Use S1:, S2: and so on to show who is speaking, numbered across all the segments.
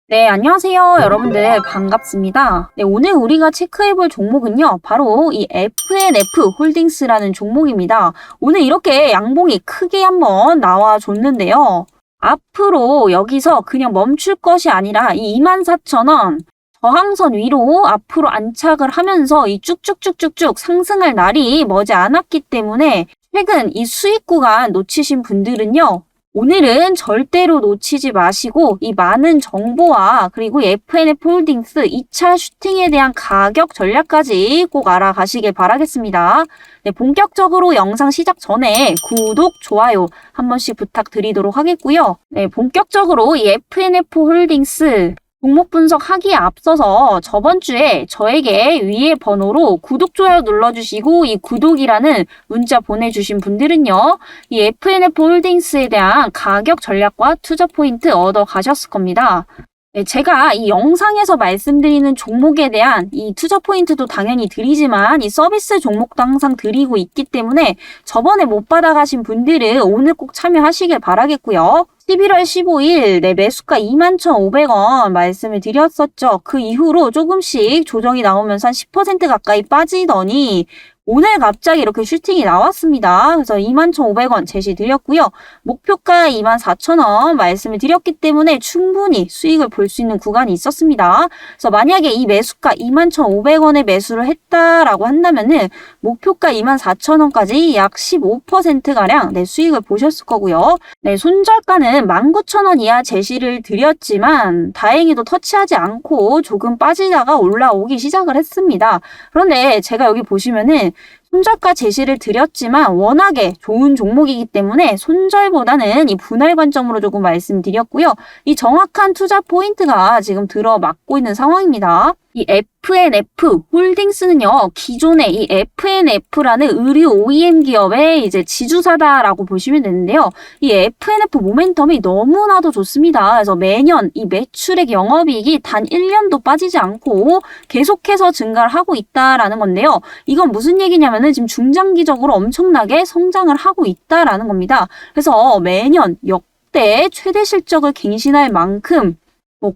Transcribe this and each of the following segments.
S1: 네, 안녕하세요. 여러분들 반갑습니다. 네, 오늘 우리가 체크해볼 종목은요, 바로 이 FNF 홀딩스라는 종목입니다. 오늘 이렇게 양봉이 크게 한번 나와줬는데요. 앞으로 여기서 그냥 멈출 것이 아니라 이 24,000원 저항선 위로 앞으로 안착을 하면서 이 쭉쭉쭉쭉쭉 상승할 날이 머지 않았기 때문에 최근 이 수익 구간 놓치신 분들은요, 오늘은 절대로 놓치지 마시고 이 많은 정보와 그리고 FNF 홀딩스 2차 슈팅에 대한 가격 전략까지 꼭 알아가시길 바라겠습니다. 네, 본격적으로 영상 시작 전에 구독, 좋아요 한 번씩 부탁드리도록 하겠고요. 네, 본격적으로 이 FNF 홀딩스 종목 분석하기에 앞서서 저번 주에 저에게 위에 번호로 구독, 좋아요 눌러주시고 이 구독이라는 문자 보내주신 분들은요, 이 FNF 홀딩스에 대한 가격 전략과 투자 포인트 얻어 가셨을 겁니다. 네, 제가 이 영상에서 말씀드리는 종목에 대한 이 투자 포인트도 당연히 드리지만 이 서비스 종목도 항상 드리고 있기 때문에 저번에 못 받아가신 분들은 오늘 꼭 참여하시길 바라겠고요. 11월 15일 내 매수가 21,500원 말씀을 드렸었죠. 그 이후로 조금씩 조정이 나오면서 한 10% 가까이 빠지더니 오늘 갑자기 이렇게 슈팅이 나왔습니다. 그래서 21,500원 제시 드렸고요. 목표가 24,000원 말씀을 드렸기 때문에 충분히 수익을 볼 수 있는 구간이 있었습니다. 그래서 만약에 이 매수가 21,500원에 매수를 했다라고 한다면은 목표가 24,000원까지 약 15%가량 수익을 보셨을 거고요. 네, 손절가는 19,000원 이하 제시를 드렸지만 다행히도 터치하지 않고 조금 빠지다가 올라오기 시작을 했습니다. 그런데 제가 여기 보시면은 손절가 제시를 드렸지만 워낙에 좋은 종목이기 때문에 손절보다는 이 분할 관점으로 조금 말씀드렸고요. 이 정확한 투자 포인트가 지금 들어맞고 있는 상황입니다. 이 FNF 홀딩스는요, 기존의 이 FNF라는 의류 OEM 기업의 이제 지주사다라고 보시면 되는데요. 이 FNF 모멘텀이 너무나도 좋습니다. 그래서 매년 이 매출액 영업이익이 단 1년도 빠지지 않고 계속해서 증가를 하고 있다라는 건데요. 이건 무슨 얘기냐면은 지금 중장기적으로 엄청나게 성장을 하고 있다라는 겁니다. 그래서 매년 역대 최대 실적을 갱신할 만큼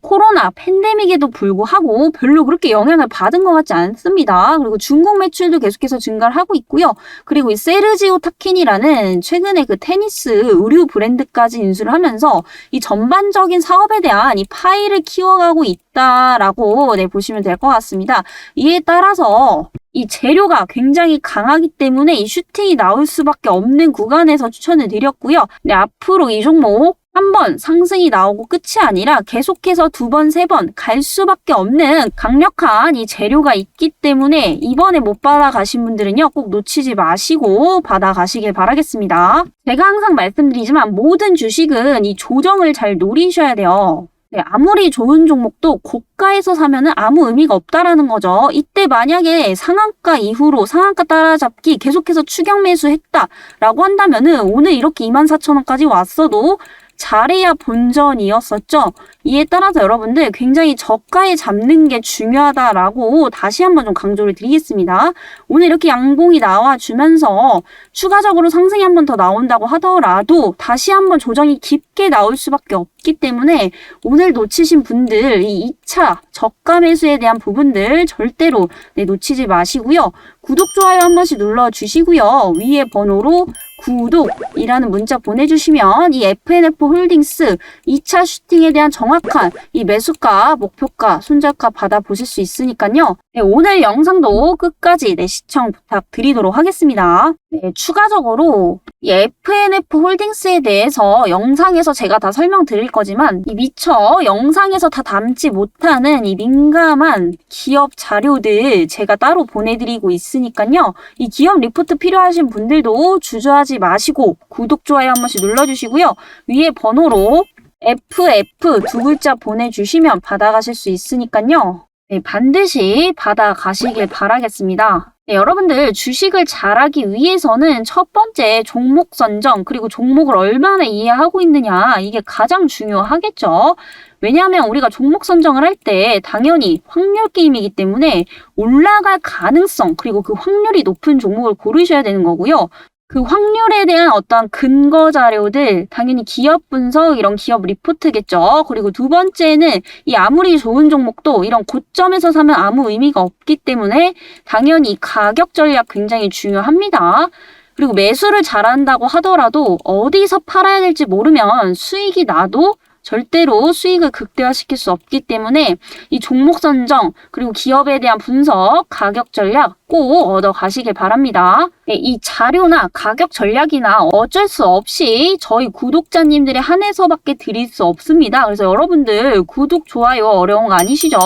S1: 코로나 팬데믹에도 불구하고 별로 그렇게 영향을 받은 것 같지 않습니다. 그리고 중국 매출도 계속해서 증가를 하고 있고요. 그리고 이 세르지오 타킨이라는 최근에 그 테니스 의류 브랜드까지 인수를 하면서 이 전반적인 사업에 대한 이 파이를 키워가고 있다라고 보시면 될 것 같습니다. 이에 따라서 이 재료가 굉장히 강하기 때문에 이 슈팅이 나올 수밖에 없는 구간에서 추천을 드렸고요. 네, 앞으로 이 종목 한 번 상승이 나오고 끝이 아니라 계속해서 두 번, 세 번 갈 수밖에 없는 강력한 이 재료가 있기 때문에 이번에 못 받아가신 분들은요, 꼭 놓치지 마시고 받아가시길 바라겠습니다. 제가 항상 말씀드리지만 모든 주식은 이 조정을 잘 노리셔야 돼요. 네, 아무리 좋은 종목도 고가에서 사면은 아무 의미가 없다라는 거죠. 이때 만약에 상한가 이후로 상한가 따라잡기 계속해서 추격 매수했다라고 한다면은 오늘 이렇게 24,000원까지 왔어도 잘해야 본전이었었죠. 이에 따라서 여러분들 굉장히 저가에 잡는 게 중요하다라고 다시 한번 좀 강조를 드리겠습니다. 오늘 이렇게 양봉이 나와주면서 추가적으로 상승이 한 번 더 나온다고 하더라도 다시 한번 조정이 깊게 나올 수밖에 없기 때문에 오늘 놓치신 분들 이 2차 저가 매수에 대한 부분들 절대로 놓치지 마시고요. 구독, 좋아요 한 번씩 눌러주시고요. 위에 번호로 구독이라는 문자 보내주시면 이 FNF 홀딩스 2차 슈팅에 대한 정확한 이 매수가, 목표가, 손절가 받아보실 수 있으니까요. 네, 오늘 영상도 끝까지 시청 부탁드리도록 하겠습니다. 네, 추가적으로 이 FNF 홀딩스에 대해서 영상에서 제가 다 설명드릴 거지만 이 미처 영상에서 다 담지 못하는 이 민감한 기업 자료들 제가 따로 보내드리고 있으니까요. 이 기업 리포트 필요하신 분들도 주저하지 마시고 구독, 좋아요 한 번씩 눌러주시고요. 위에 번호로 FF 두 글자 보내주시면 받아가실 수 있으니까요. 네, 반드시 받아가시길 바라겠습니다. 네, 여러분들 주식을 잘하기 위해서는 첫 번째 종목 선정 그리고 종목을 얼마나 이해하고 있느냐 이게 가장 중요하겠죠. 왜냐하면 우리가 종목 선정을 할 때 당연히 확률 게임이기 때문에 올라갈 가능성 그리고 그 확률이 높은 종목을 고르셔야 되는 거고요. 그 확률에 대한 어떤 근거 자료들, 당연히 기업 분석, 이런 기업 리포트겠죠. 그리고 두 번째는 이 아무리 좋은 종목도 이런 고점에서 사면 아무 의미가 없기 때문에 당연히 가격 전략 굉장히 중요합니다. 그리고 매수를 잘한다고 하더라도 어디서 팔아야 될지 모르면 수익이 나도 절대로 수익을 극대화시킬 수 없기 때문에 이 종목 선정, 그리고 기업에 대한 분석, 가격 전략 꼭 얻어 가시길 바랍니다. 네, 이 자료나 가격 전략이나 어쩔 수 없이 저희 구독자님들에 한해서밖에 드릴 수 없습니다. 그래서 여러분들 구독, 좋아요 어려운 거 아니시죠?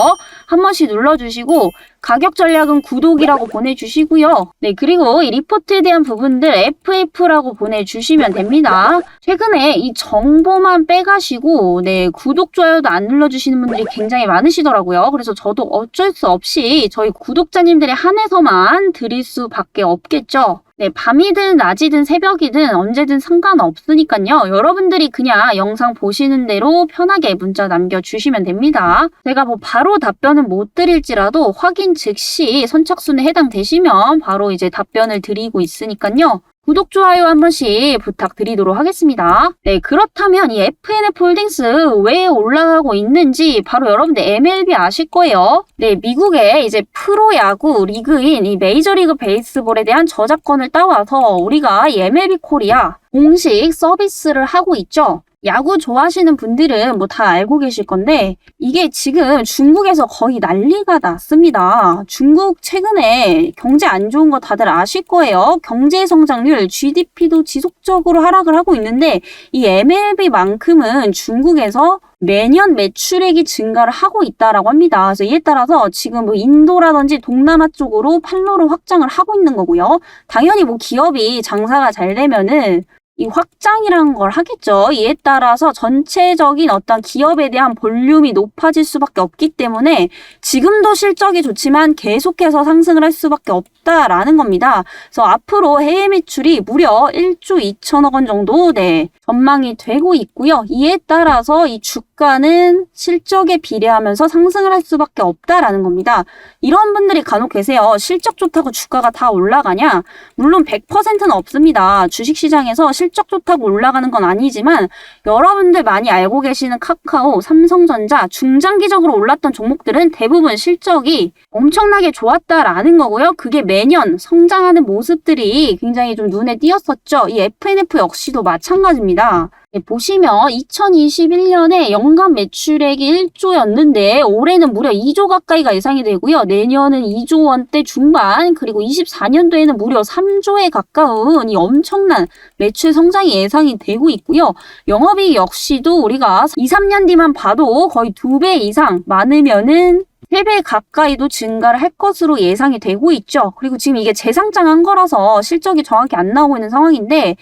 S1: 한 번씩 눌러주시고 가격 전략은 구독이라고 보내주시고요. 네, 그리고 이 리포트에 대한 부분들 FF라고 보내주시면 됩니다. 최근에 이 정보만 빼가시고 네, 구독, 좋아요도 안 눌러주시는 분들이 굉장히 많으시더라고요. 그래서 저도 어쩔 수 없이 저희 구독자님들에 한해서만 드릴 수밖에 없겠죠. 네, 밤이든 낮이든 새벽이든 언제든 상관없으니까요. 여러분들이 그냥 영상 보시는 대로 편하게 문자 남겨주시면 됩니다. 제가 뭐 바로 답변은 못 드릴지라도 확인 즉시 선착순에 해당되시면 바로 이제 답변을 드리고 있으니까요. 구독, 좋아요 한 번씩 부탁드리도록 하겠습니다. 네, 그렇다면 이 FNF 홀딩스 왜 올라가고 있는지 바로 여러분들 MLB 아실 거예요. 네, 미국의 이제 프로야구 리그인 이 메이저리그 베이스볼에 대한 저작권을 따와서 우리가 이 MLB 코리아 공식 서비스를 하고 있죠. 야구 좋아하시는 분들은 뭐 다 알고 계실 건데 이게 지금 중국에서 거의 난리가 났습니다. 중국 최근에 경제 안 좋은 거 다들 아실 거예요. 경제 성장률 GDP도 지속적으로 하락을 하고 있는데 이 MLB만큼은 중국에서 매년 매출액이 증가를 하고 있다라고 합니다. 그래서 이에 따라서 지금 뭐 인도라든지 동남아 쪽으로 판로를 확장을 하고 있는 거고요. 당연히 뭐 기업이 장사가 잘 되면은 이 확장이라는 걸 하겠죠. 이에 따라서 전체적인 어떤 기업에 대한 볼륨이 높아질 수밖에 없기 때문에 지금도 실적이 좋지만 계속해서 상승을 할 수밖에 없다라는 겁니다. 그래서 앞으로 해외 매출이 무려 1조 2천억 원 정도 전망이 되고 있고요. 이에 따라서 이 주가는 실적에 비례하면서 상승을 할 수밖에 없다라는 겁니다. 이런 분들이 간혹 계세요. 실적 좋다고 주가가 다 올라가냐? 물론 100%는 없습니다. 주식시장에서 실적 좋다고 올라가는 건 아니지만 여러분들 많이 알고 계시는 카카오, 삼성전자 중장기적으로 올랐던 종목들은 대부분 실적이 엄청나게 좋았다라는 거고요. 그게 매년 성장하는 모습들이 굉장히 좀 눈에 띄었었죠. 이 FNF 역시도 마찬가지입니다. 네, 보시면 2021년에 연간 매출액이 1조였는데 올해는 무려 2조 가까이가 예상이 되고요. 내년은 2조 원대 중반, 그리고 24년도에는 무려 3조에 가까운 이 엄청난 매출 성장이 예상이 되고 있고요. 영업이익 역시도 우리가 2, 3년 뒤만 봐도 거의 2배 이상, 많으면은 3배 가까이도 증가를 할 것으로 예상이 되고 있죠. 그리고 지금 이게 재상장한 거라서 실적이 정확히 안 나오고 있는 상황인데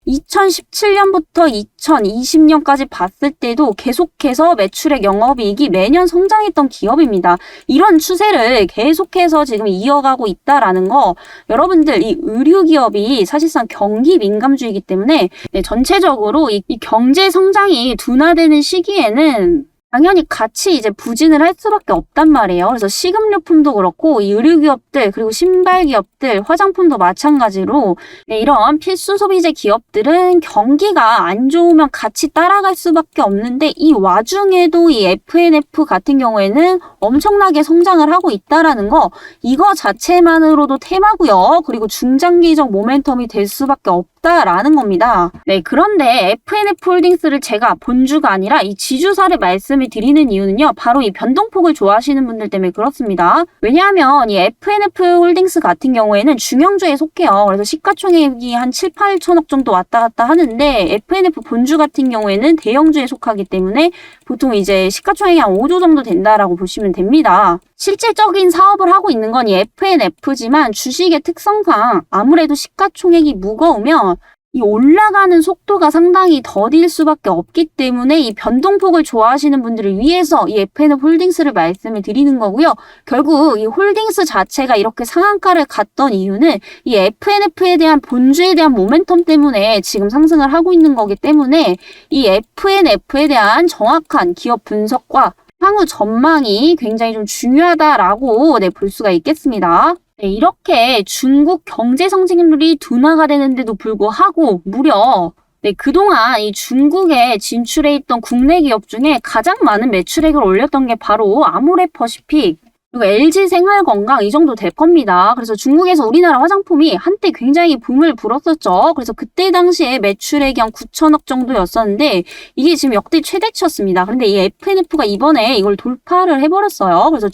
S1: 2017년부터 2020년까지 봤을 때도 계속해서 매출액 영업이익이 매년 성장했던 기업입니다. 이런 추세를 계속해서 지금 이어가고 있다라는 거, 여러분들 이 의류 기업이 사실상 경기 민감주이기 때문에 전체적으로 이 경제 성장이 둔화되는 시기에는 당연히 같이 이제 부진을 할 수밖에 없단 말이에요. 그래서 식음료품도 그렇고 이 의류기업들, 그리고 신발기업들, 화장품도 마찬가지로 이런 필수 소비재 기업들은 경기가 안 좋으면 같이 따라갈 수밖에 없는데 이 와중에도 이 FNF 같은 경우에는 엄청나게 성장을 하고 있다라는 거, 이거 자체만으로도 테마고요. 그리고 중장기적 모멘텀이 될 수밖에 없다라는 겁니다. 네, 그런데 FNF 홀딩스를 제가 본주가 아니라 이 지주사를 말씀을 드리는 이유는요. 바로 이 변동폭을 좋아하시는 분들 때문에 그렇습니다. 왜냐하면 이 FNF 홀딩스 같은 경우에는 중형주에 속해요. 그래서 시가총액이 한 7, 8천억 정도 왔다 갔다 하는데 FNF 본주 같은 경우에는 대형주에 속하기 때문에 보통 이제 시가총액이 한 5조 정도 된다라고 보시면 됩니다. 실질적인 사업을 하고 있는 건 이 FNF지만 주식의 특성상 아무래도 시가총액이 무거우면 이 올라가는 속도가 상당히 더딜 수밖에 없기 때문에 이 변동폭을 좋아하시는 분들을 위해서 이 FNF 홀딩스를 말씀을 드리는 거고요. 결국 이 홀딩스 자체가 이렇게 상한가를 갔던 이유는 이 FNF에 대한 본주에 대한 모멘텀 때문에 지금 상승을 하고 있는 거기 때문에 이 FNF에 대한 정확한 기업 분석과 향후 전망이 굉장히 좀 중요하다라고 볼 수가 있겠습니다. 네, 이렇게 중국 경제 성장률이 둔화가 되는데도 불구하고 무려 그동안 이 중국에 진출해 있던 국내 기업 중에 가장 많은 매출액을 올렸던 게 바로 아모레퍼시픽, 그리고 LG생활건강 이 정도 될 겁니다. 그래서 중국에서 우리나라 화장품이 한때 굉장히 붐을 불었었죠. 그래서 그때 당시에 매출액이 한 9천억 정도였었는데 이게 지금 역대 최대치였습니다. 그런데 이 FNF가 이번에 이걸 돌파를 해버렸어요. 그래서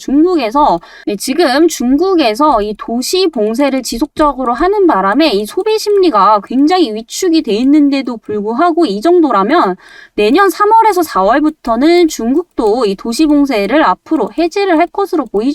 S1: 지금 중국에서 이 도시 봉쇄를 지속적으로 하는 바람에 이 소비 심리가 굉장히 위축이 돼 있는데도 불구하고 이 정도라면 내년 3월에서 4월부터는 중국도 이 도시 봉쇄를 앞으로 해제를 할 것으로 보이죠.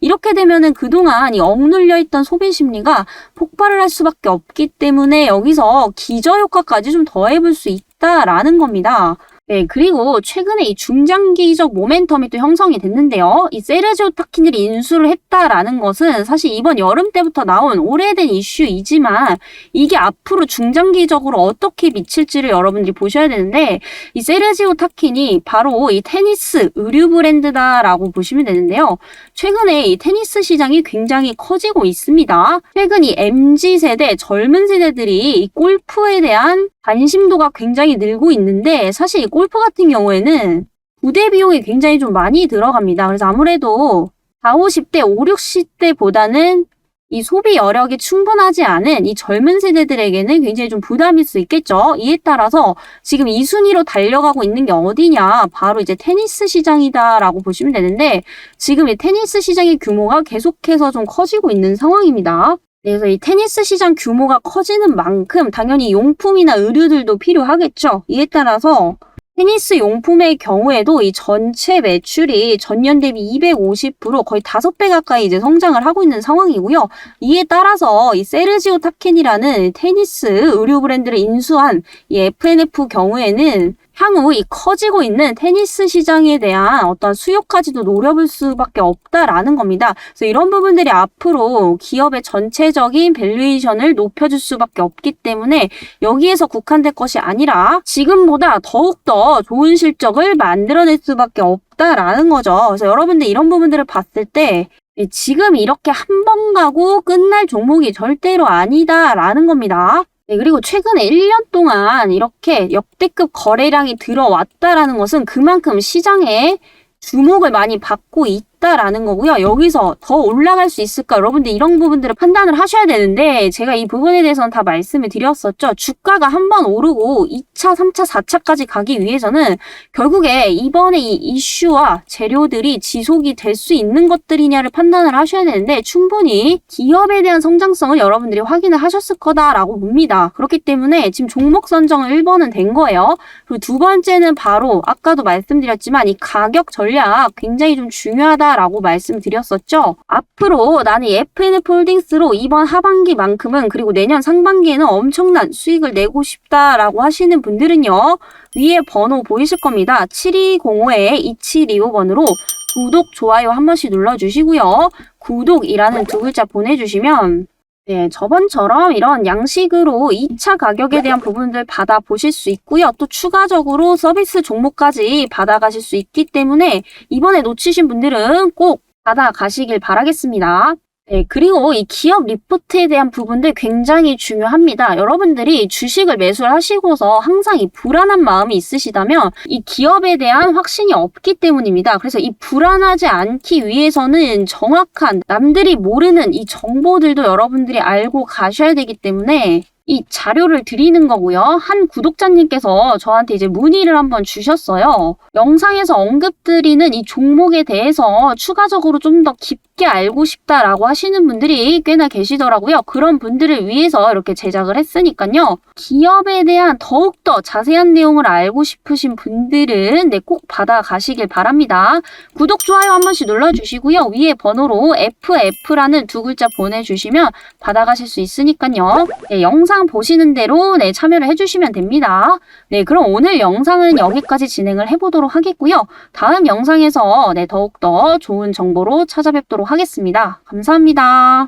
S1: 이렇게 되면은 그동안 이 억눌려 있던 소비 심리가 폭발을 할 수밖에 없기 때문에 여기서 기저효과까지 좀 더해볼 수 있다라는 겁니다. 네, 그리고 최근에 이 중장기적 모멘텀이 또 형성이 됐는데요. 이 세르지오 타키니를 인수를 했다라는 것은 사실 이번 여름 때부터 나온 오래된 이슈이지만 이게 앞으로 중장기적으로 어떻게 미칠지를 여러분들이 보셔야 되는데 이 세르지오 타키니 바로 이 테니스 의류 브랜드다라고 보시면 되는데요. 최근에 이 테니스 시장이 굉장히 커지고 있습니다. 최근 이 MZ세대 젊은 세대들이 이 골프에 대한 관심도가 굉장히 늘고 있는데 사실 이 골프 같은 경우에는 부대 비용이 굉장히 좀 많이 들어갑니다. 그래서 아무래도 40, 50대, 50, 60대보다는 이 소비 여력이 충분하지 않은 이 젊은 세대들에게는 굉장히 좀 부담일 수 있겠죠. 이에 따라서 지금 이 순위로 달려가고 있는 게 어디냐? 바로 이제 테니스 시장이다라고 보시면 되는데 지금 이 테니스 시장의 규모가 계속해서 좀 커지고 있는 상황입니다. 그래서 이 테니스 시장 규모가 커지는 만큼 당연히 용품이나 의류들도 필요하겠죠. 이에 따라서 테니스 용품의 경우에도 이 전체 매출이 전년 대비 250% 거의 5배 가까이 이제 성장을 하고 있는 상황이고요. 이에 따라서 이 세르지오 타켄이라는 테니스 의류 브랜드를 인수한 이 FNF 경우에는 향후 이 커지고 있는 테니스 시장에 대한 어떤 수요까지도 노려볼 수밖에 없다라는 겁니다. 그래서 이런 부분들이 앞으로 기업의 전체적인 밸류에이션을 높여줄 수밖에 없기 때문에 여기에서 국한될 것이 아니라 지금보다 더욱더 좋은 실적을 만들어낼 수밖에 없다라는 거죠. 그래서 여러분들 이런 부분들을 봤을 때 지금 이렇게 한 번 가고 끝날 종목이 절대로 아니다라는 겁니다. 네, 그리고 최근에 1년 동안 이렇게 역대급 거래량이 들어왔다라는 것은 그만큼 시장에 주목을 많이 받고 있다라는 거고요. 여기서 더 올라갈 수 있을까? 여러분들 이런 부분들을 판단을 하셔야 되는데 제가 이 부분에 대해서는 다 말씀을 드렸었죠. 주가가 한번 오르고 2차, 3차, 4차까지 가기 위해서는 결국에 이번에 이 이슈와 재료들이 지속이 될 수 있는 것들이냐를 판단을 하셔야 되는데 충분히 기업에 대한 성장성을 여러분들이 확인을 하셨을 거다라고 봅니다. 그렇기 때문에 지금 종목 선정은 1번은 된 거예요. 그리고 두 번째는 바로 아까도 말씀드렸지만 이 가격 전략 굉장히 좀 중요하다라고 말씀드렸었죠. 앞으로 나는 이 FNF 홀딩스로 이번 하반기만큼은 그리고 내년 상반기에는 엄청난 수익을 내고 싶다라고 하시는 분들은요. 위에 번호 보이실 겁니다. 7205-2725번으로 구독, 좋아요 한 번씩 눌러주시고요. 구독이라는 두 글자 보내주시면 네, 저번처럼 이런 양식으로 2차 가격에 대한 부분들 받아보실 수 있고요. 또 추가적으로 서비스 종목까지 받아가실 수 있기 때문에 이번에 놓치신 분들은 꼭 받아가시길 바라겠습니다. 네, 그리고 이 기업 리포트에 대한 부분들 굉장히 중요합니다. 여러분들이 주식을 매수하시고서 항상 이 불안한 마음이 있으시다면 이 기업에 대한 확신이 없기 때문입니다. 그래서 이 불안하지 않기 위해서는 정확한 남들이 모르는 이 정보들도 여러분들이 알고 가셔야 되기 때문에 이 자료를 드리는 거고요. 한 구독자님께서 저한테 이제 문의를 한번 주셨어요. 영상에서 언급드리는 이 종목에 대해서 추가적으로 좀 더 깊게 알고 싶다라고 하시는 분들이 꽤나 계시더라고요. 그런 분들을 위해서 이렇게 제작을 했으니까요. 기업에 대한 더욱더 자세한 내용을 알고 싶으신 분들은 꼭 받아가시길 바랍니다. 구독, 좋아요 한 번씩 눌러주시고요. 위에 번호로 FF라는 두 글자 보내주시면 받아가실 수 있으니까요. 네, 영상 보시는 대로 참여를 해주시면 됩니다. 네, 그럼 오늘 영상은 여기까지 진행을 해보도록 하겠고요. 다음 영상에서 더욱더 좋은 정보로 찾아뵙도록 하겠습니다. 감사합니다.